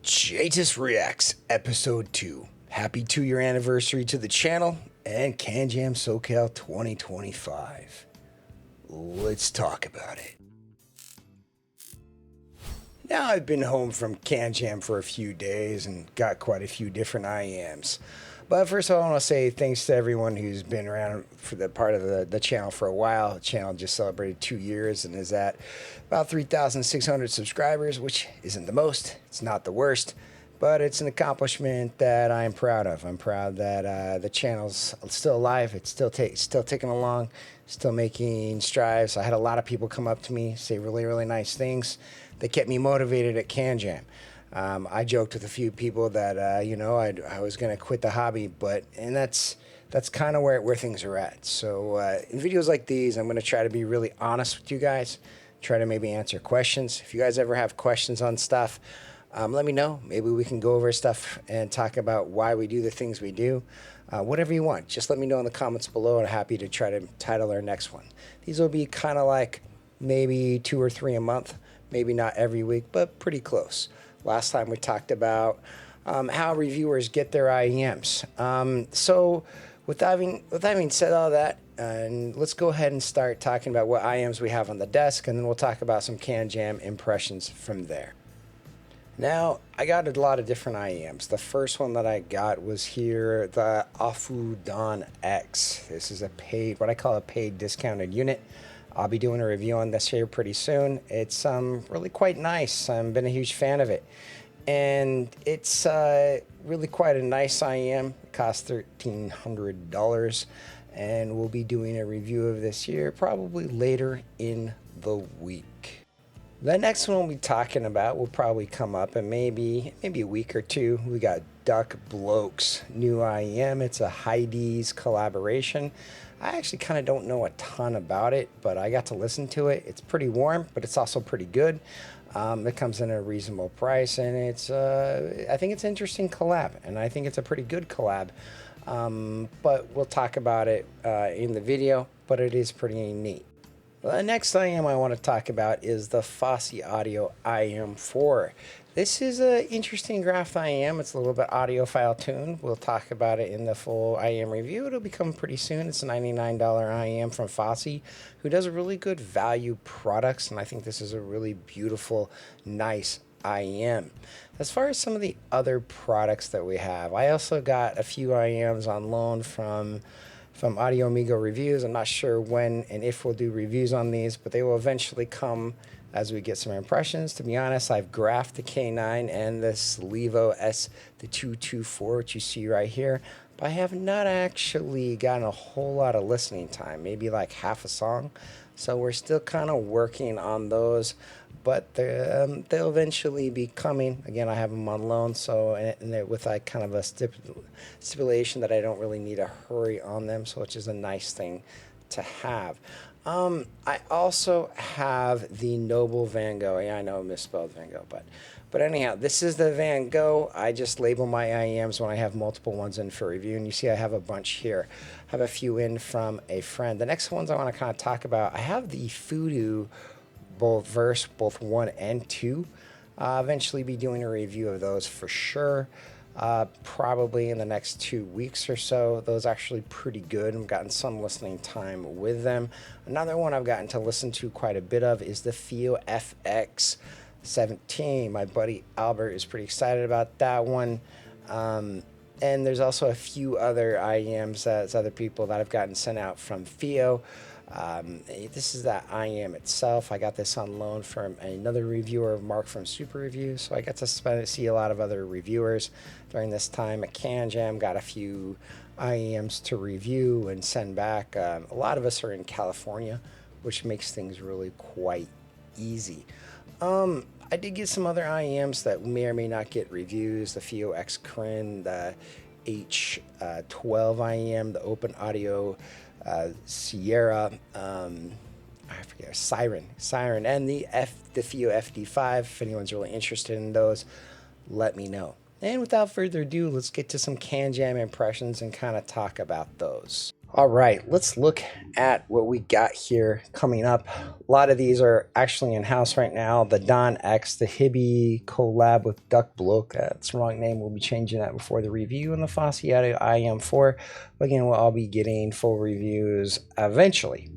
Jaytiss Reacts Episode 2. Happy 2-year anniversary to the channel and CanJam SoCal 2025. Let's talk about it. Now I've been home from CanJam for a few days and got quite a few different IEMs. But first of all, I want to say thanks to everyone who's been around for the part of the channel for a while. The channel just celebrated 2 years and is at about 3,600 subscribers, which isn't the most. It's not the worst, but it's an accomplishment that I'm proud of. I'm proud that the channel's still alive. It's still ticking along, still making strides. I had a lot of people come up to me, say really nice things. They kept me motivated at CanJam. I joked with a few people that I was going to quit the hobby, and that's kind of where things are at. So in videos like these, I'm going to try to be really honest with you guys, try to maybe answer questions. If you guys ever have questions on stuff, let me know. Maybe we can go over stuff and talk about why we do the things we do. Whatever you want, just let me know in the comments below. I'm happy to try to title our next one. These will be kind of like maybe 2 or 3 a month, maybe not every week, but pretty close. Last time we talked about how reviewers get their IEMs. So with having said all that, let's go ahead and start talking about what IEMs we have on the desk, and then we'll talk about some CanJam impressions from there. Now, I got a lot of different IEMs. The first one that I got was here, the Afu Don X. This is a paid, what I call a paid discounted unit. I'll be doing a review on this here pretty soon. It's really quite nice. I've been a huge fan of it. And it's really quite a nice IEM. It costs $1,300. And we'll be doing a review of this here probably later in the week. The next one we'll be talking about will probably come up in maybe a week or two. We got Duck Bloke's new IEM. It's a Heidi's collaboration. I actually kind of don't know a ton about it, but I got to listen to it. It's pretty warm, but it's also pretty good. It comes in at a reasonable price, and it's I think it's an interesting collab, and I think it's a pretty good collab. But we'll talk about it in the video, but it is pretty neat. The next IEM I want to talk about is the Fosse Audio IEM4. This is an interesting graph IEM. It's a little bit audiophile tuned. We'll talk about it in the full IEM review. It'll be coming pretty soon. It's a $99 IEM from Fosse, who does really good value products, and I think this is a really beautiful, nice IEM. As far as some of the other products that we have, I also got a few IEMs on loan from Audio Amigo Reviews. I'm not sure when and if we'll do reviews on these, but they will eventually come as we get some impressions. To be honest, I've graphed the K9 and this Levo S, the 224, which you see right here, but I have not actually gotten a whole lot of listening time, maybe like half a song. So we're still kind of working on those, but they'll eventually be coming. Again, I have them on loan, so and with like kind of a stipulation that I don't really need a hurry on them, so which is a nice thing to have. I also have the Noble Van Gogh. Yeah, I know I misspelled Van Gogh, but anyhow, this is the Van Gogh. I just label my IEMs when I have multiple ones in for review, and you see I have a bunch here. I have a few in from a friend. The next ones I want to kind of talk about, I have the Voodoo both 1 and 2. I'll eventually be doing a review of those for sure. Probably in the next 2 weeks or so. Those are actually pretty good. I've gotten some listening time with them. Another one I've gotten to listen to quite a bit of is the FIO FX17. My buddy Albert is pretty excited about that one. And there's also a few other IEMs that's other people that I've gotten sent out from FIO. This is that IEM itself. I got this on loan from another reviewer, Mark from Super Review, so I got to see a lot of other reviewers during this time at CanJam. Got a few IEMs to review and send back. A lot of us are in California, which makes things really quite easy. I did get some other IEMs that may or may not get reviews. The FIO X Crin, the H12 IEM, the Open Audio Sierra, I forget, Siren, and the FIO FD5. If anyone's really interested in those, let me know. And without further ado, let's get to some CanJam impressions and kind of talk about those. All right, let's look at what we got here coming up. A lot of these are actually in-house right now. The Don X, the Hibby collab with Duck Bloke. That's the wrong name. We'll be changing that before the review. And the Fossiato IM4. Again, we'll all be getting full reviews eventually.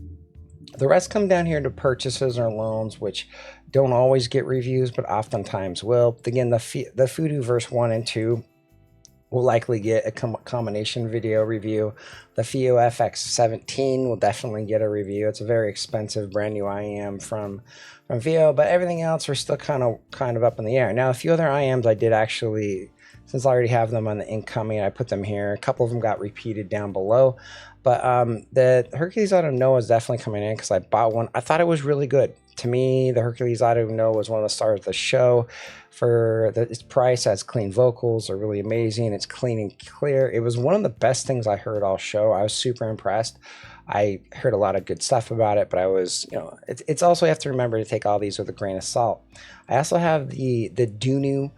The rest come down here to purchases or loans, which don't always get reviews, but oftentimes will. Again, the Fudu verse 1 and 2 will likely get a combination video review. The FIO FX17 will definitely get a review. It's a very expensive brand new IM from FIO, but everything else are still kind of up in the air. Now, a few other IMs I did actually, since I already have them on the incoming, I put them here. A couple of them got repeated down below. But the Hercules Auto Noah is definitely coming in because I bought one. I thought it was really good. To me, the Hercules Auto Noah was one of the stars of the show. For its price, has clean vocals, are really amazing. It's clean and clear. It was one of the best things I heard all show. I was super impressed. I heard a lot of good stuff about it, but I was, it's also, you have to remember to take all these with a grain of salt. I also have the Dunu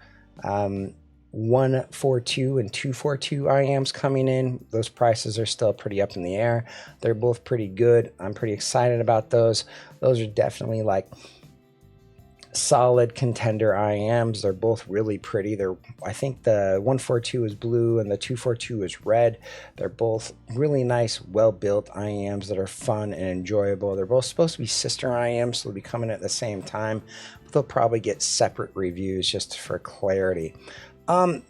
142 and 242 IMs coming in. Those prices are still pretty up in the air. They're both pretty good. I'm pretty excited about those. Those are definitely like solid contender IMs. They're both really pretty. I think the 142 is blue and the 242 is red. They're both really nice, well-built IMs that are fun and enjoyable. They're both supposed to be sister IMs, so they'll be coming at the same time, but they'll probably get separate reviews just for clarity. The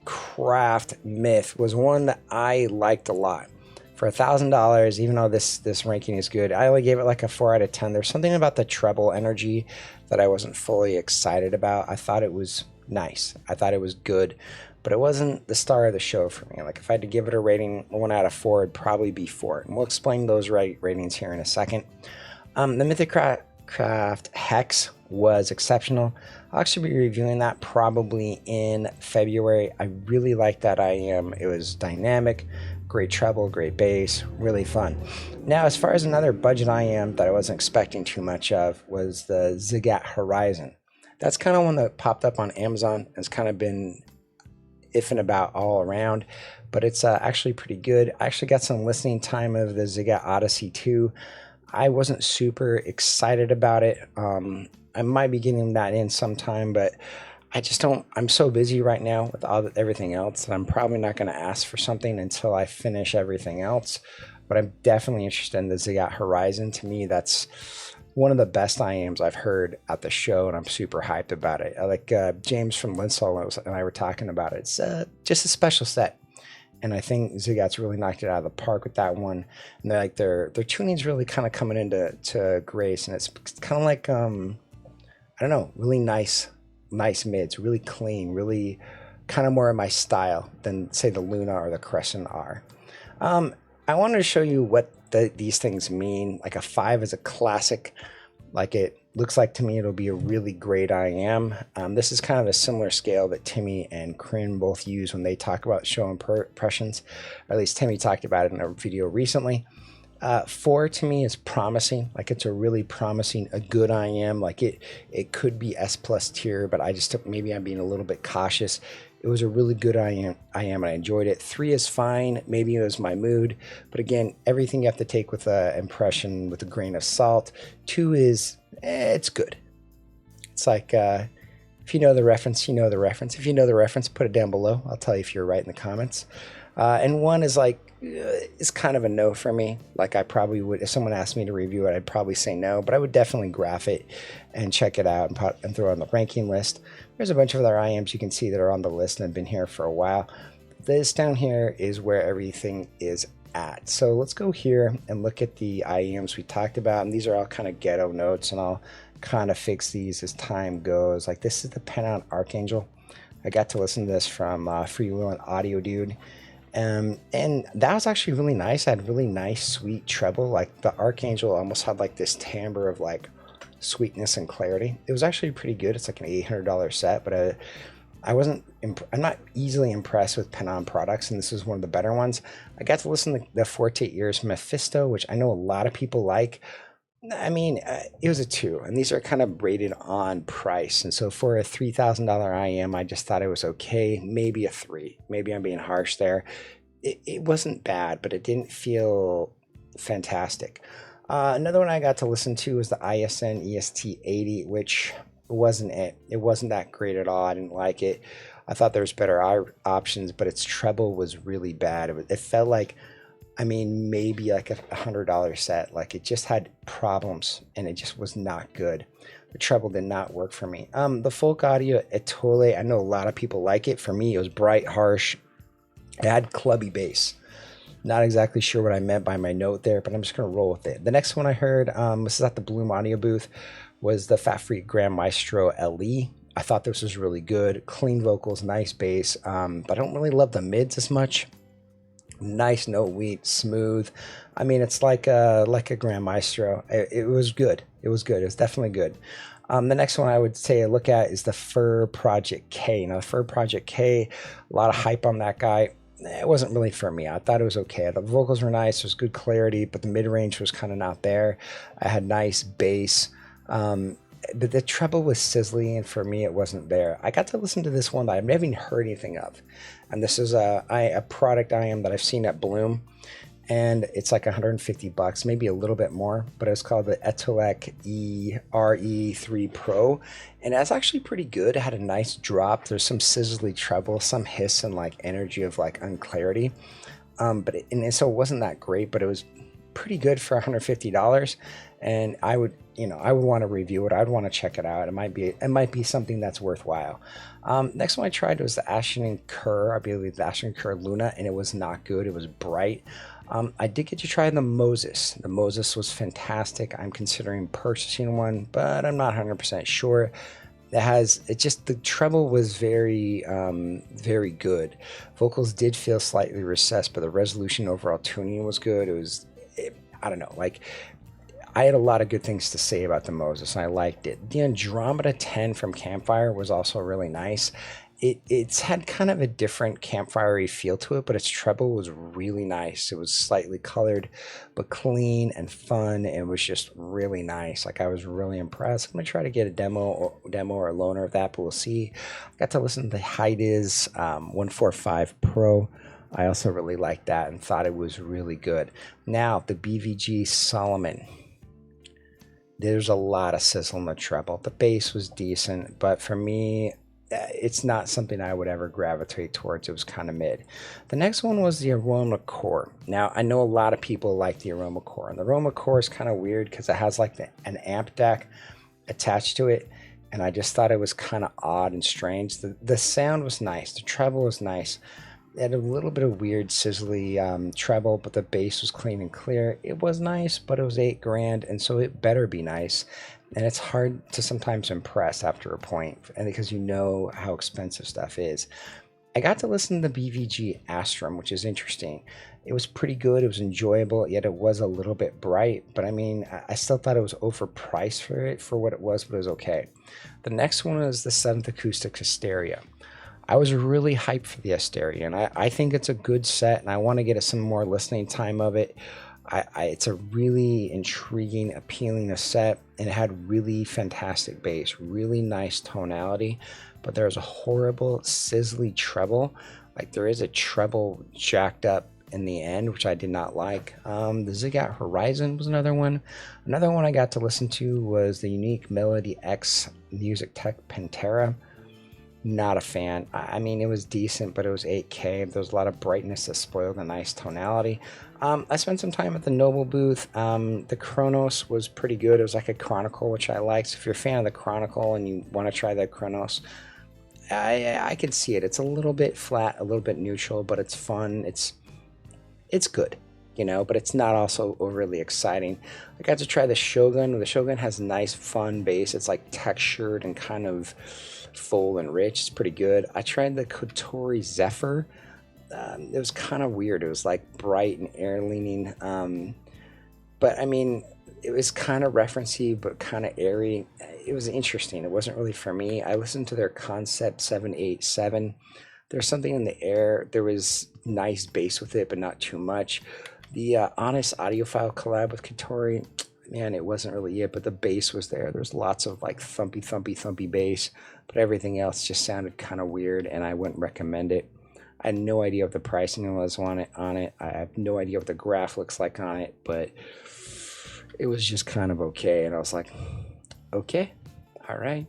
Mythcraft Myth was one that I liked a lot. For $1,000, even though this ranking is good, I only gave it like a 4 out of 10. There's something about the treble energy that I wasn't fully excited about. I thought it was nice. I thought it was good, but it wasn't the star of the show for me. Like if I had to give it a rating, 1 out of 4, it'd probably be 4. And we'll explain those ratings here in a second. The Mythcraft Hex was exceptional. I'll actually be reviewing that probably in February. I really liked that IM. It was dynamic, great treble, great bass, really fun. Now, as far as another budget IM that I wasn't expecting too much of was the Zigat Horizon. That's kind of one that popped up on Amazon. It's kind of been iffing about all around, but it's actually pretty good. I actually got some listening time of the Zigat Odyssey 2. I wasn't super excited about it. I might be getting that in sometime, but I just don't. I'm so busy right now with everything else that I'm probably not going to ask for something until I finish everything else. But I'm definitely interested in the Zigat Horizon. To me, that's one of the best IMs I've heard at the show, and I'm super hyped about it. I like James from Linsol and I were talking about it. It's just a special set. And I think Zigat's really knocked it out of the park with that one. And they're like their tuning's really kind of coming into grace, and it's kind of like I don't know, really nice mids, really clean, really kind of more of my style than say the Luna or the Crescent are. I wanted to show you what these things mean. Like a 5 is a classic. Like it looks like to me it'll be a really great IM. This is kind of a similar scale that Timmy and Kryn both use when they talk about show impressions. Or at least Timmy talked about it in a video recently. 4 to me is promising. Like it's a really promising, a good IM. Like it could be S+ tier, but I just maybe I'm being a little bit cautious. It was a really good IM and I enjoyed it. 3 is fine. Maybe it was my mood, but again, everything you have to take with an impression with a grain of salt. 2 is it's good. It's like if you know the reference, you know the reference. If you know the reference, put it down below. I'll tell you if you're right in the comments. And 1 is like it's kind of a no for me. Like I probably would, if someone asked me to review it, I'd probably say no, but I would definitely graph it and check it out and throw it on the ranking list. There's a bunch of other IMs you can see that are on the list and have been here for a while. This down here is where everything is at. So let's go here and look at the IMs we talked about. And these are all kind of ghetto notes, and I'll kind of fix these as time goes. Like this is the Penon Archangel. I got to listen to this from Freewheelin' Audio Dude. And that was actually really nice. I had really nice, sweet treble. Like the Archangel almost had like this timbre of like sweetness and clarity. It was actually pretty good. It's like an $800 set, but I'm not easily impressed with Penon products, and this is one of the better ones. I got to listen to the Forte Ears Mephisto, which I know a lot of people like. I mean, it was a 2, and these are kind of rated on price. And so for a $3,000 IM, I just thought it was okay. Maybe a 3. Maybe I'm being harsh there. it wasn't bad, but it didn't feel fantastic. Another one I got to listen to was the ISN EST 80, which wasn't it. It wasn't that great at all. I didn't like it. I thought there was better options, but its treble was really bad. It felt like, I mean, maybe like $100 set. Like it just had problems, and it just was not good. The treble did not work for me. The folk audio Etole, I know a lot of people like it. For me, it was bright, harsh. It had clubby bass. Not exactly sure what I meant by my note there, but I'm just going to roll with it. The next one I heard, this is at the Bloom audio booth, was the Fat Freak Grand Maestro LE. I thought this was really good. Clean vocals, nice bass, but I don't really love the mids as much. Nice note wheat, smooth. I mean, it's like a Grand Maestro. It was good. It was good. It was definitely good. The next one I would say a look at is the Fur Project K. Now, the Fur Project K, a lot of hype on that guy. It wasn't really for me. I thought it was okay. The vocals were nice. There was good clarity, but the mid-range was kind of not there. I had nice bass. But the treble was sizzly, and for me, it wasn't there. I got to listen to this one that I've never even heard anything of. And this is a product I am that I've seen at Bloom. And it's like $150, maybe a little bit more, but it's called the Etolec RE3 Pro, and it's actually pretty good. It had a nice drop. There's some sizzly treble, some hiss and like energy of like unclarity, so it wasn't that great, but it was pretty good for $150. And I would want to review it. I'd want to check it out. It might be something that's worthwhile. Next one I tried was the Ashton Kerr, I believe the Ashton Kerr Luna, and it was not good. It was bright. I did get to try the Moses. The Moses was fantastic. I'm considering purchasing one, but I'm not 100% sure. The treble was very, very good. Vocals did feel slightly recessed, but the resolution, overall tuning was good. I don't know, like, I had a lot of good things to say about the Moses, and I liked it. The Andromeda 10 from Campfire was also really nice. It's had kind of a different campfire-y feel to it, but its treble was really nice. It was slightly colored, but clean and fun. And it was just really nice. Like, I was really impressed. I'm gonna try to get a demo or a loaner of that, but we'll see. I got to listen to the Jaytiss 145 Pro. I also really liked that and thought it was really good. Now, the BVG Solomon. There's a lot of sizzle in the treble. The bass was decent, but for me, it's not something I would ever gravitate towards. It was kind of mid. The next one was the Aroma Core. Now, I know a lot of people like the Aroma Core, and the Aroma Core is kind of weird because it has like an amp deck attached to it, and I just thought it was kind of odd and strange. The sound was nice. The treble was nice. It had a little bit of weird sizzly treble, but the bass was clean and clear. It was nice, but it was $8,000, and so it better be nice. And it's hard to sometimes impress after a point, and because you know how expensive stuff is. I got to listen to the BVG Astrum, which is interesting. It was pretty good. It was enjoyable, yet it was a little bit bright. But I mean, I still thought it was overpriced for what it was, but it was okay. The next one was the 7th Acoustic Hysteria. I was really hyped for the Hysteria, and I think it's a good set, and I want to get some more listening time of it. It's a really intriguing, appealing set, and it had really fantastic bass, really nice tonality, but there's a horrible sizzly treble. Like, there is a treble jacked up in the end, which I did not like. The Ziggurat Horizon was another one. Another one I got to listen to was the Unique Melody X Music Tech Pantera. Not a fan. I mean, it was decent, but it was 8K. There was a lot of brightness that spoiled a nice tonality. I spent some time at the Noble booth. The Kronos was pretty good. It was like a Chronicle, which I liked. So if you're a fan of the Chronicle and you want to try the Kronos, I can see it. It's a little bit flat, a little bit neutral, but it's fun. It's good, but it's not also overly exciting. I got to try the Shogun. The Shogun has nice, fun bass. It's like textured and kind of full and rich. It's pretty good. I tried the Kotori Zephyr. It was kind of weird. It was like bright and air leaning. But I mean, it was kind of referencey, but kind of airy. It was interesting. It wasn't really for me. I listened to their Concept 787. There's something in the air. There was nice bass with it, but not too much. The Honest Audiophile collab with Kotori, man, it wasn't really it, but the bass was there. There's lots of like thumpy bass, but everything else just sounded kind of weird, and I wouldn't recommend it. I had no idea what the pricing was on it. I have no idea what the graph looks like on it, but it was just kind of okay. And I was like, okay, all right.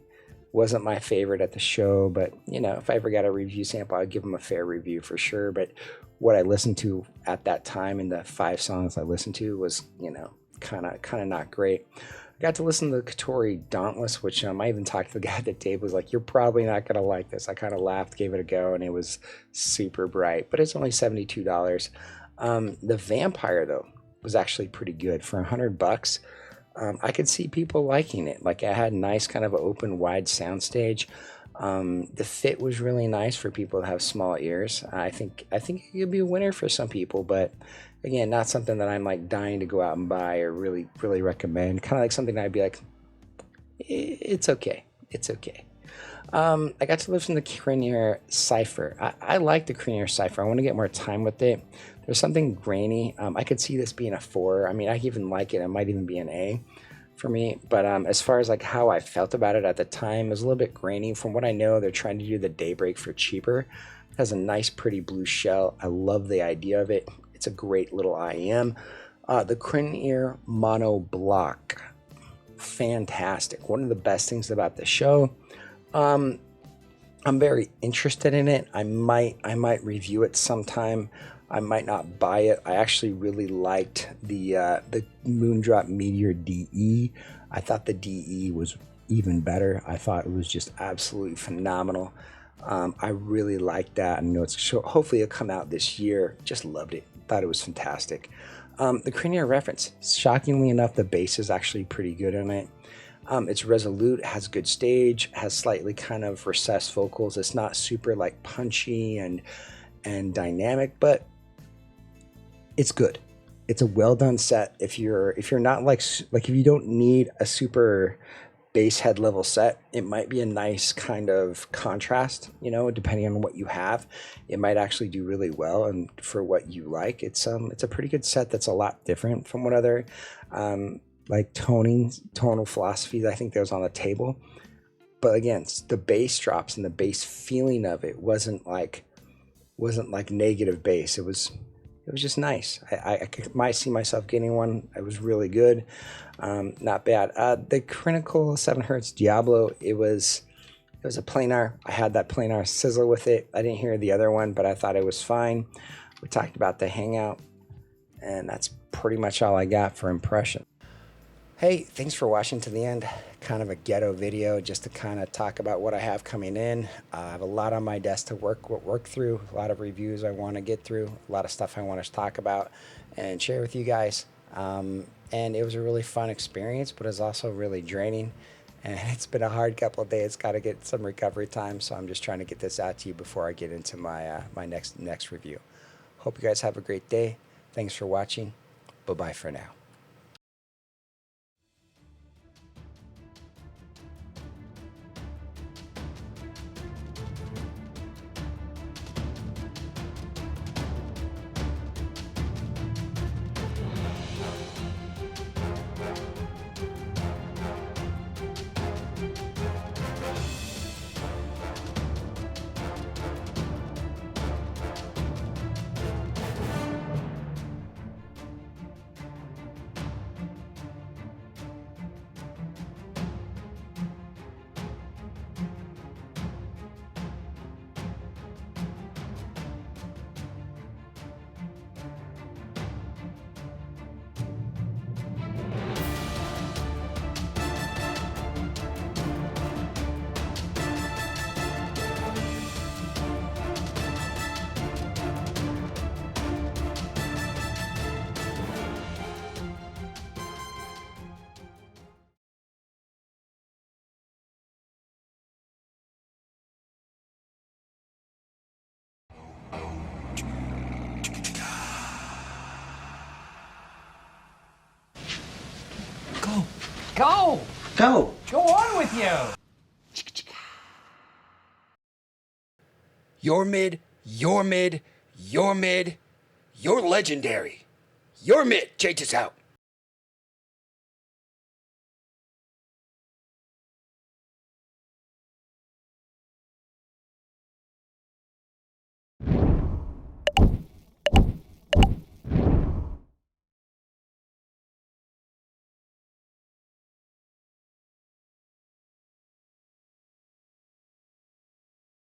Wasn't my favorite at the show, but you know, if I ever got a review sample, I'd give them a fair review for sure. But what I listened to at that time and the 5 songs I listened to was, you know, kind of not great. I got to listen to the Katori Dauntless, which I even talked to the guy at the table. Was like, "You're probably not gonna like this." I kind of laughed, gave it a go, and it was super bright. But it's only $72. The Vampire though was actually pretty good for $100. I could see people liking it. Like, it had nice kind of open, wide soundstage. The fit was really nice for people that have small ears. I think it could be a winner for some people, but again, not something that I'm like dying to go out and buy or really recommend. Kind of like something that I'd be like, it's okay, it's okay. I got to listen to the Cranier Cypher. I like the Cranier Cypher. I want to get more time with it. There's something grainy. I could see this being a 4. I mean, I even like it. It might even be an A for me. But as far as like how I felt about it at the time, it was a little bit grainy. From what I know, they're trying to do the Daybreak for cheaper. It has a nice, pretty blue shell. I love the idea of it. It's a great little IEM. The Cranier Mono Block. Fantastic. One of the best things about the show. I'm very interested in it. I might review it sometime. I might not buy it. I actually really liked the Moondrop Meteor DE. I thought the DE was even better. I thought it was just absolutely phenomenal. I really liked that. I know hopefully it'll come out this year. Just loved it. Thought it was fantastic. The Cranier Reference. Shockingly enough, the bass is actually pretty good on it. It's resolute, has good stage, has slightly kind of recessed vocals. It's not super like punchy and dynamic, but it's good. It's a well done set. If you're not like if you don't need a super bass head level set, it might be a nice kind of contrast, you know, depending on what you have. It might actually do really well, and for what you like, it's a pretty good set that's a lot different from what other like tonal philosophies I think that was on the table. But again, the bass drops and the bass feeling of it wasn't like negative bass. It was just nice. I might see myself getting one. It was really good. Not bad. The Critical 7 Hertz Diablo, it was a planar. I had that planar sizzle with it. I didn't hear the other one, but I thought it was fine. We talked about the Hangout, and that's pretty much all I got for impression. Hey, thanks for watching to the end. Kind of a ghetto video just to kind of talk about what I have coming in. I have a lot on my desk to work through, a lot of reviews I want to get through, a lot of stuff I want to talk about and share with you guys. And it was a really fun experience, but it's also really draining. And it's been a hard couple of days. Got to get some recovery time, so I'm just trying to get this out to you before I get into my my next review. Hope you guys have a great day. Thanks for watching. Bye-bye for now. Go! Go! Go on with you! You're mid, you're mid, you're mid, you're legendary. You're mid, Jaytiss out.